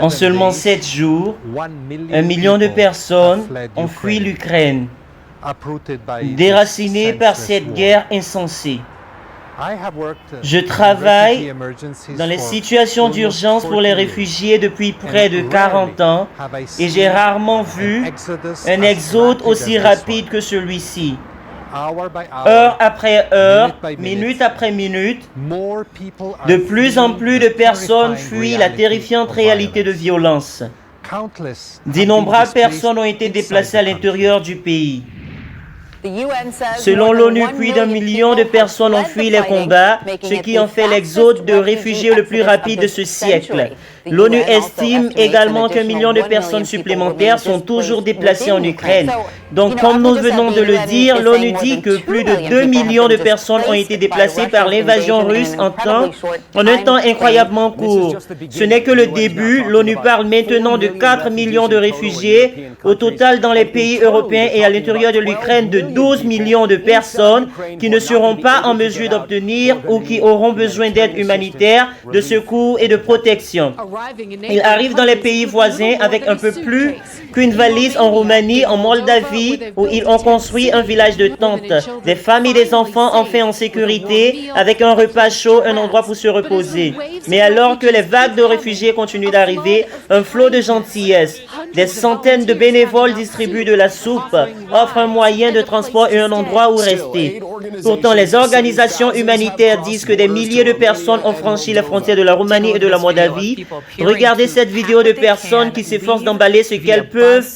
En seulement 7 jours, 1 million de personnes ont fui l'Ukraine, déracinées par cette guerre insensée. Je travaille dans les situations d'urgence pour les réfugiés depuis près de 40 ans et j'ai rarement vu un exode aussi rapide que celui-ci. Heure après heure, minute après minute, de plus en plus de personnes fuient la terrifiante réalité de violence. D'innombrables personnes ont été déplacées à l'intérieur du pays. Selon l'ONU, plus d'1 million de personnes ont fui les combats, ce qui en fait l'exode de réfugiés le plus rapide de ce siècle. L'ONU estime également qu'1 million de personnes supplémentaires sont toujours déplacées en Ukraine. Donc, comme nous venons de le dire, l'ONU dit que plus de 2 millions de personnes ont été déplacées par l'invasion russe en un temps incroyablement court. Ce n'est que le début. L'ONU parle maintenant de 4 millions de réfugiés. Au total, dans les pays européens et à l'intérieur de l'Ukraine, de 12 millions de personnes qui ne seront pas en mesure d'obtenir ou qui auront besoin d'aide humanitaire, de secours et de protection. Ils arrivent dans les pays voisins avec un peu plus qu'une valise en Roumanie, en Moldavie, où ils ont construit un village de tentes. Des femmes et des enfants enfin en sécurité, avec un repas chaud, un endroit pour se reposer. Mais alors que les vagues de réfugiés continuent d'arriver, un flot de gentillesse, des centaines de bénévoles distribuent de la soupe, offrent un moyen de transport et un endroit où rester. Pourtant, les organisations humanitaires disent que des milliers de personnes ont franchi les frontières de la Roumanie et de la Moldavie. Regardez cette vidéo de personnes qui s'efforcent d'emballer ce qu'elles peuvent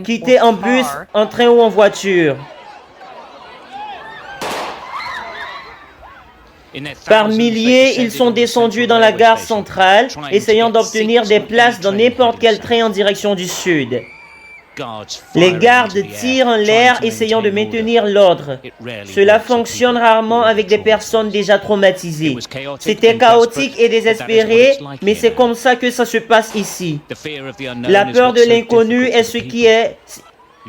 quitter en bus, en train ou en voiture. Par milliers, ils sont descendus dans la gare centrale, essayant d'obtenir des places dans n'importe quel train en direction du sud. Les gardes tirent en l'air, essayant de maintenir l'ordre. Cela fonctionne rarement avec des personnes déjà traumatisées. C'était chaotique et désespéré, mais c'est comme ça que ça se passe ici. La peur de l'inconnu est ce qui est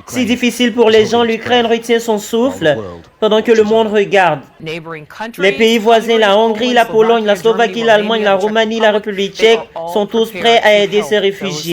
si difficile pour les gens. L'Ukraine retient son souffle pendant que le monde regarde. Les pays voisins, la Hongrie, la Pologne, la Slovaquie, l'Allemagne, la Roumanie, la République tchèque, sont tous prêts à aider ces réfugiés.